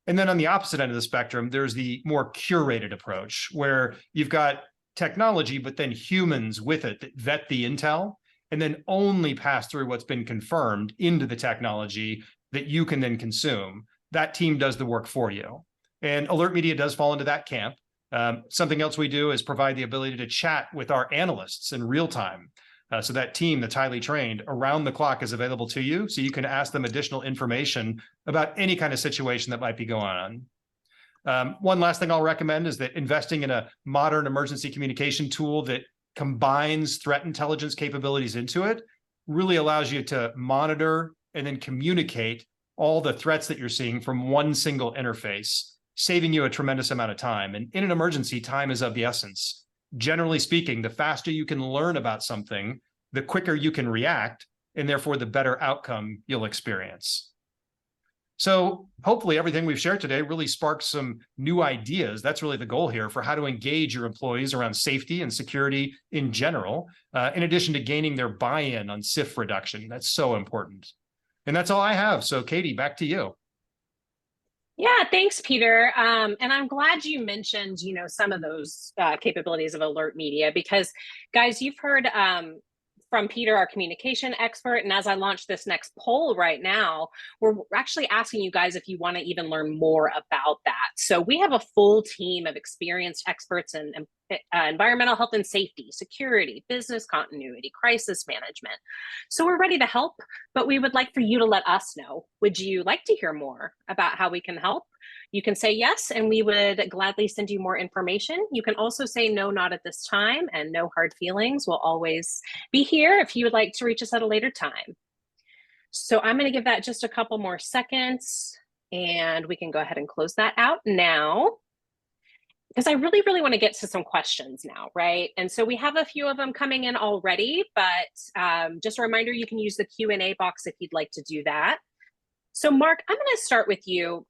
And then on the opposite end of the spectrum, there's the more curated approach, where you've got technology, but then humans with it that vet the intel and then only pass through what's been confirmed into the technology that you can then consume. That team does the work for you. And AlertMedia does fall into that camp. Something else we do is provide the ability to chat with our analysts in real time. So that team that's highly trained around the clock is available to you. So you can ask them additional information about any kind of situation that might be going on. One last thing I'll recommend is that investing in a modern emergency communication tool that combines threat intelligence capabilities into it really allows you to monitor and then communicate all the threats that you're seeing from one single interface, saving you a tremendous amount of time. And in an emergency, time is of the essence. Generally speaking, the faster you can learn about something, the quicker you can react, and therefore the better outcome you'll experience. So hopefully everything we've shared today really sparks some new ideas. That's really the goal here for how to engage your employees around safety and security in general, in addition to gaining their buy-in on SIF reduction. That's so important. And that's all I have. So Katie, back to you. Yeah, thanks, Peter. And I'm glad you mentioned, some of those capabilities of AlertMedia, because guys, you've heard from Peter, our communication expert. And as I launch this next poll right now, we're actually asking you guys if you want to even learn more about that. So we have a full team of experienced experts in environmental health and safety, security, business continuity, crisis management. So we're ready to help, but we would like for you to let us know. Would you like to hear more about how we can help? You can say yes, and we would gladly send you more information. You can also say no, not at this time, and no hard feelings. We'll always be here if you would like to reach us at a later time. So I'm going to give that just a couple more seconds and we can go ahead and close that out now, because I really, really want to get to some questions now, right? And so we have a few of them coming in already, but just a reminder, you can use the Q&A box if you'd like to do that. So Mark, I'm going to start with you.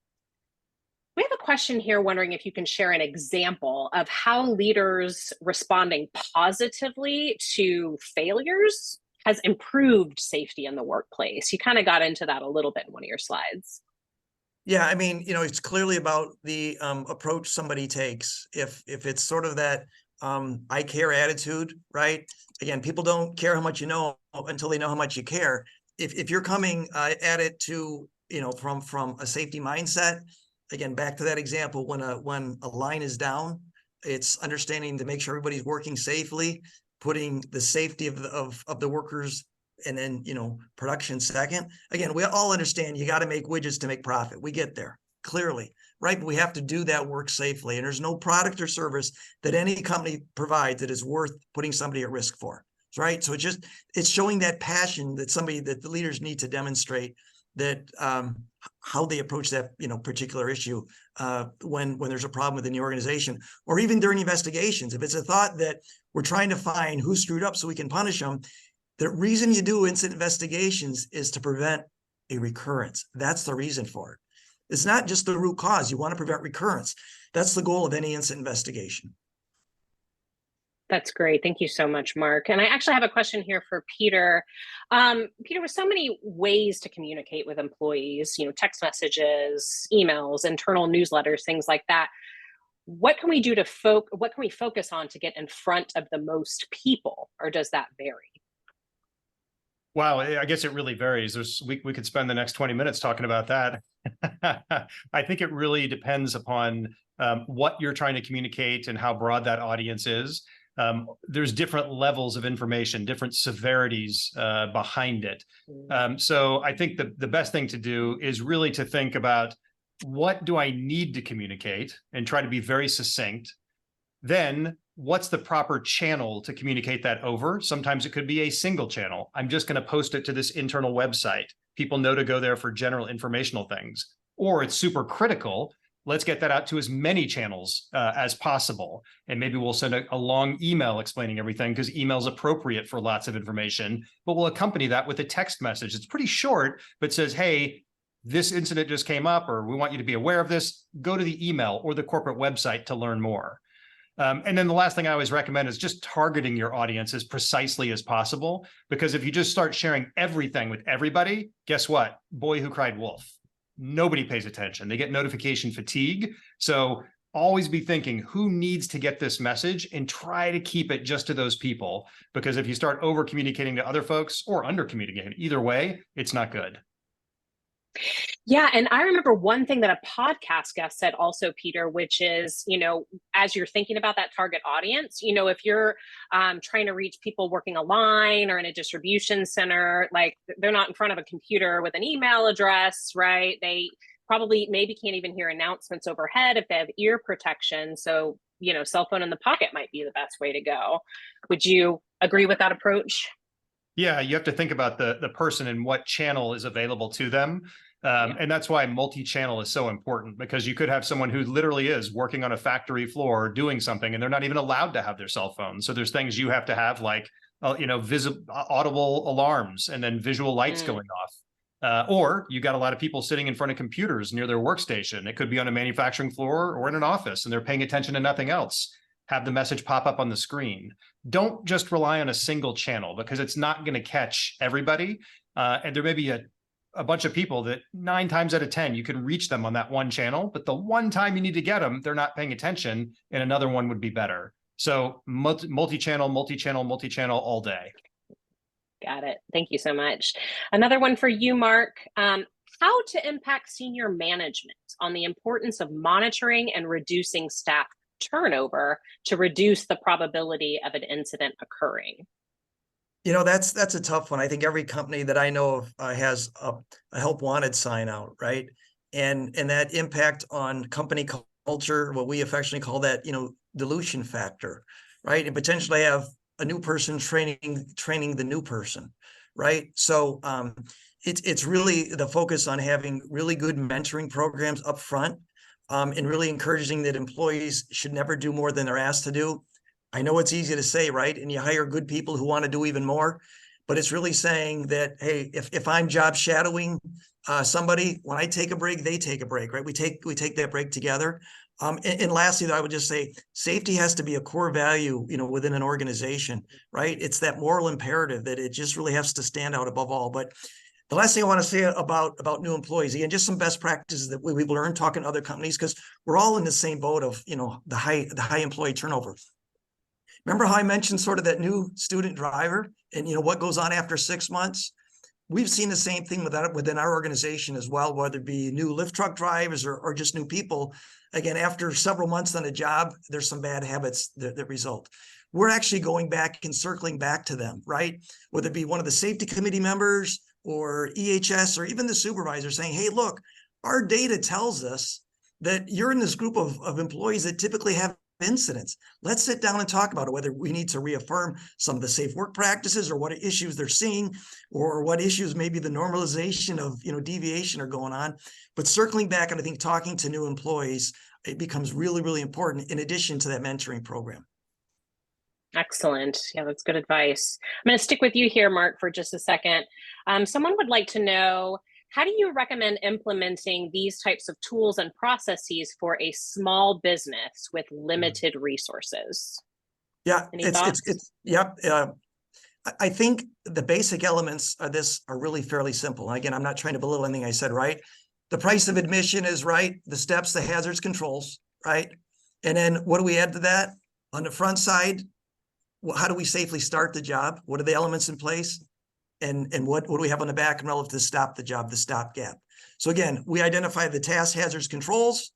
We have a question here wondering if you can share an example of how leaders responding positively to failures has improved safety in the workplace. You kind of got into that a little bit in one of your slides. Yeah, I mean, it's clearly about the approach somebody takes. If it's sort of that I care attitude, right? Again, people don't care how much you know until they know how much you care. If you're coming at it to, from a safety mindset, again, back to that example, when a line is down, it's understanding to make sure everybody's working safely, putting the safety of the workers and then, production second. Again, we all understand you got to make widgets to make profit. We get there clearly, right? But we have to do that work safely. And there's no product or service that any company provides that is worth putting somebody at risk for, right? So it's showing that passion that the leaders need to demonstrate that how they approach that particular issue when there's a problem within the organization, or even during investigations. If it's a thought that we're trying to find who screwed up so we can punish them, the reason you do incident investigations is to prevent a recurrence. That's the reason for it. It's not just the root cause. You want to prevent recurrence. That's the goal of any incident investigation. That's great. Thank you so much, Mark. And I actually have a question here for Peter. Peter, with so many ways to communicate with employees, text messages, emails, internal newsletters, things like that, what can we do what can we focus on to get in front of the most people, or does that vary? Wow, I guess it really varies. We could spend the next 20 minutes talking about that. I think it really depends upon what you're trying to communicate and how broad that audience is. There's different levels of information, different severities behind it. So I think the best thing to do is really to think about, what do I need to communicate, and try to be very succinct. Then what's the proper channel to communicate that over? Sometimes it could be a single channel. I'm just going to post it to this internal website. People know to go there for general informational things. Or it's super critical. Let's get that out to as many channels as possible. And maybe we'll send a long email explaining everything, because email is appropriate for lots of information, but we'll accompany that with a text message. It's pretty short, but says, hey, this incident just came up, or we want you to be aware of this. Go to the email or the corporate website to learn more. And then the last thing I always recommend is just targeting your audience as precisely as possible, because if you just start sharing everything with everybody, guess what? Boy who cried wolf. Nobody pays attention. They get notification fatigue. So always be thinking, who needs to get this message, and try to keep it just to those people. Because if you start over communicating to other folks, or under communicating, either way, it's not good. Yeah. And I remember one thing that a podcast guest said also, Peter, which is, as you're thinking about that target audience, if you're trying to reach people working a line or in a distribution center, like they're not in front of a computer with an email address, right? They probably maybe can't even hear announcements overhead if they have ear protection. So, cell phone in the pocket might be the best way to go. Would you agree with that approach? Yeah, you have to think about the person and what channel is available to them. And that's why multi-channel is so important, because you could have someone who literally is working on a factory floor doing something, and they're not even allowed to have their cell phone. So there's things you have to have, like, audible alarms, and then visual lights going off. Or you got a lot of people sitting in front of computers near their workstation. It could be on a manufacturing floor or in an office, and they're paying attention to nothing else. Have the message pop up on the screen. Don't just rely on a single channel, because it's not going to catch everybody. And there may be a bunch of people that 9 times out of 10, you can reach them on that one channel, but the one time you need to get them, they're not paying attention, and another one would be better. So multi-channel, multi-channel, multi-channel all day. Got it. Thank you so much. Another one for you, Mark. How to impact senior management on the importance of monitoring and reducing staff turnover to reduce the probability of an incident occurring? That's a tough one. I think every company that I know of has a help wanted sign out, right? And that impact on company culture, what we affectionately call that, dilution factor, right? And potentially have a new person training the new person, right? So It's really the focus on having really good mentoring programs up front, and really encouraging that employees should never do more than they're asked to do. I know it's easy to say, right? And you hire good people who want to do even more, but it's really saying that, hey, if I'm job shadowing somebody, when I take a break, they take a break, right? We take that break together. And lastly, I would just say safety has to be a core value, within an organization, right? It's that moral imperative that it just really has to stand out above all. But the last thing I want to say about new employees, again, just some best practices that we've learned talking to other companies, because we're all in the same boat of, the high employee turnover. Remember how I mentioned sort of that new student driver and, what goes on after 6 months? We've seen the same thing within our organization as well, whether it be new lift truck drivers or just new people. Again, after several months on a job, there's some bad habits that result. We're actually going back and circling back to them, right? Whether it be one of the safety committee members or EHS or even the supervisor saying, hey, look, our data tells us that you're in this group of employees that typically have incidents. Let's sit down and talk about it, whether we need to reaffirm some of the safe work practices or what issues they're seeing or what issues maybe the normalization of deviation are going on. But circling back, and I think talking to new employees, it becomes really, really important in addition to that mentoring program. Excellent. Yeah, that's good advice. I'm going to stick with you here, Mark, for just a second. Someone would like to know, how do you recommend implementing these types of tools and processes for a small business with limited resources? Yeah, Any thoughts? Yep. I think the basic elements of this are really fairly simple. And again, I'm not trying to belittle anything I said, right? The price of admission is right. The steps, the hazards, controls, right? And then what do we add to that? On the front side, how do we safely start the job? What are the elements in place? And what do we have on the back and relative to stop the job, the stopgap? So again, we identify the task, hazards, controls,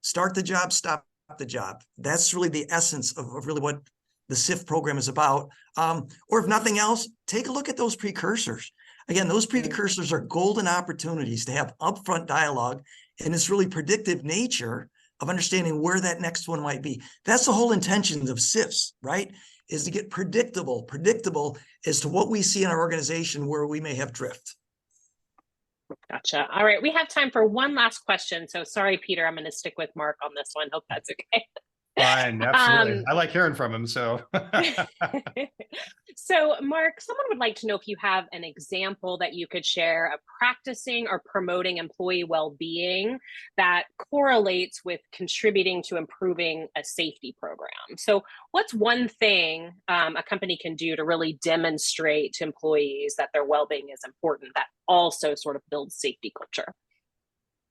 start the job, stop the job. That's really the essence of really what the SIF program is about. Or if nothing else, take a look at those precursors. Again, those precursors are golden opportunities to have upfront dialogue, and it's really predictive nature of understanding where that next one might be. That's the whole intention of SIFs, right? Is to get predictable as to what we see in our organization where we may have drift. Gotcha. All right, we have time for one last question. So sorry, Peter, I'm going to stick with Mark on this one. Hope that's okay. Fine, absolutely. I like hearing from him, so. So, Mark, someone would like to know if you have an example that you could share of practicing or promoting employee well-being that correlates with contributing to improving a safety program. So what's one thing a company can do to really demonstrate to employees that their well-being is important that also sort of builds safety culture?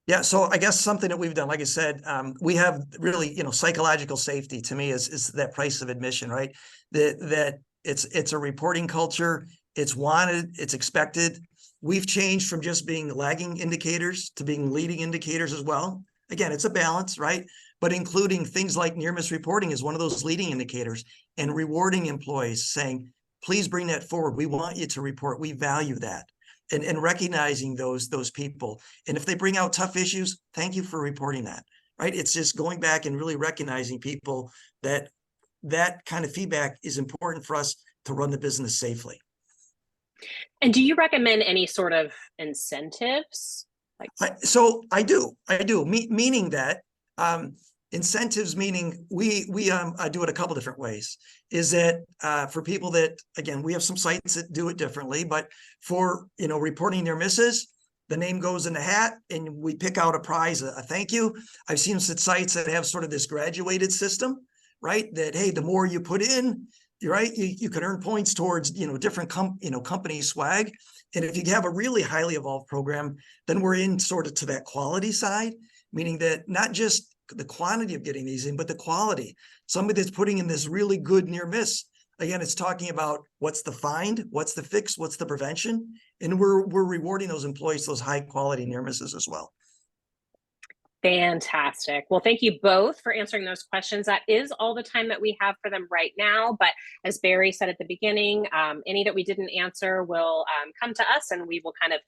Yeah, so I guess something that we've done, like I said, we have really, psychological safety to me is that price of admission, right? That it's a reporting culture, it's wanted, it's expected. We've changed from just being lagging indicators to being leading indicators as well. Again, it's a balance, right? But including things like near-miss reporting is one of those leading indicators, and rewarding employees saying, please bring that forward. We want you to report. We value that. And recognizing those people. And if they bring out tough issues, thank you for reporting that, right? It's just going back and really recognizing people that kind of feedback is important for us to run the business safely. And do you recommend any sort of incentives? So I do, meaning that incentives, meaning we do it a couple different ways. Is that for people that, again, we have some sites that do it differently, but for reporting near misses, the name goes in the hat and we pick out a prize, a thank you. I've seen some sites that have sort of this graduated system, right? That, hey, the more you put in, you're right, you can earn points towards different company swag. And if you have a really highly evolved program, then we're in sort of to that quality side, meaning that not just the quantity of getting these in, but the quality. Somebody that's putting in this really good near miss. Again, it's talking about what's the find, what's the fix, what's the prevention, and we're rewarding those employees those high quality near misses as well. Fantastic. Well, thank you both for answering those questions. That is all the time that we have for them right now. But as Barry said at the beginning, any that we didn't answer will come to us, and we will kind of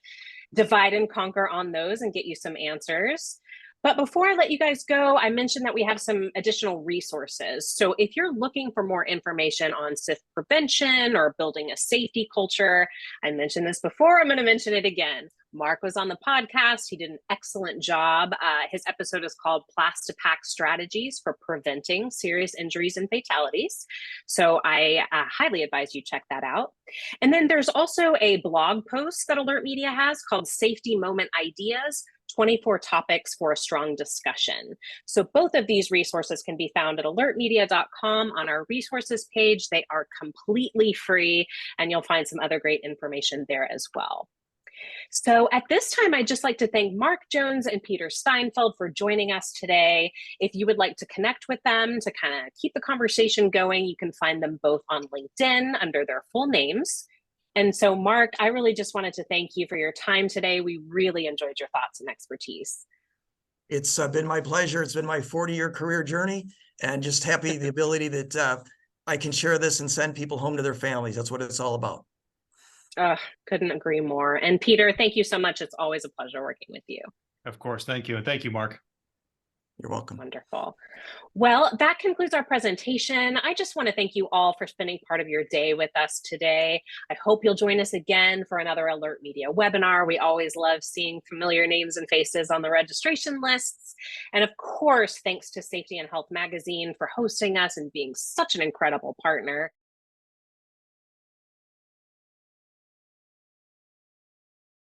divide and conquer on those and get you some answers. But before I let you guys go, I mentioned that we have some additional resources. So if you're looking for more information on SIF prevention or building a safety culture, I mentioned this before, I'm going to mention it again. Mark was on the podcast. He did an excellent job. His episode is called Plastipak Strategies for Preventing Serious Injuries and Fatalities. So I highly advise you check that out. And then there's also a blog post that AlertMedia has called Safety Moment Ideas, 24 topics for a strong discussion. So both of these resources can be found at alertmedia.com on our resources page. They are completely free, and you'll find some other great information there as well. So at this time, I'd just like to thank Mark Jones and Peter Steinfeld for joining us today. If you would like to connect with them to kind of keep the conversation going, you can find them both on LinkedIn under their full names. And so, Mark, I really just wanted to thank you for your time today. We really enjoyed your thoughts and expertise. It's been my pleasure. It's been my 40-year career journey, and just happy the ability that I can share this and send people home to their families. That's what it's all about. Couldn't agree more. And Peter, thank you so much. It's always a pleasure working with you. Of course. Thank you. And thank you, Mark. You're welcome. Wonderful. Well, that concludes our presentation. I just want to thank you all for spending part of your day with us today. I hope you'll join us again for another AlertMedia webinar. We always love seeing familiar names and faces on the registration lists. And of course, thanks to Safety and Health Magazine for hosting us and being such an incredible partner.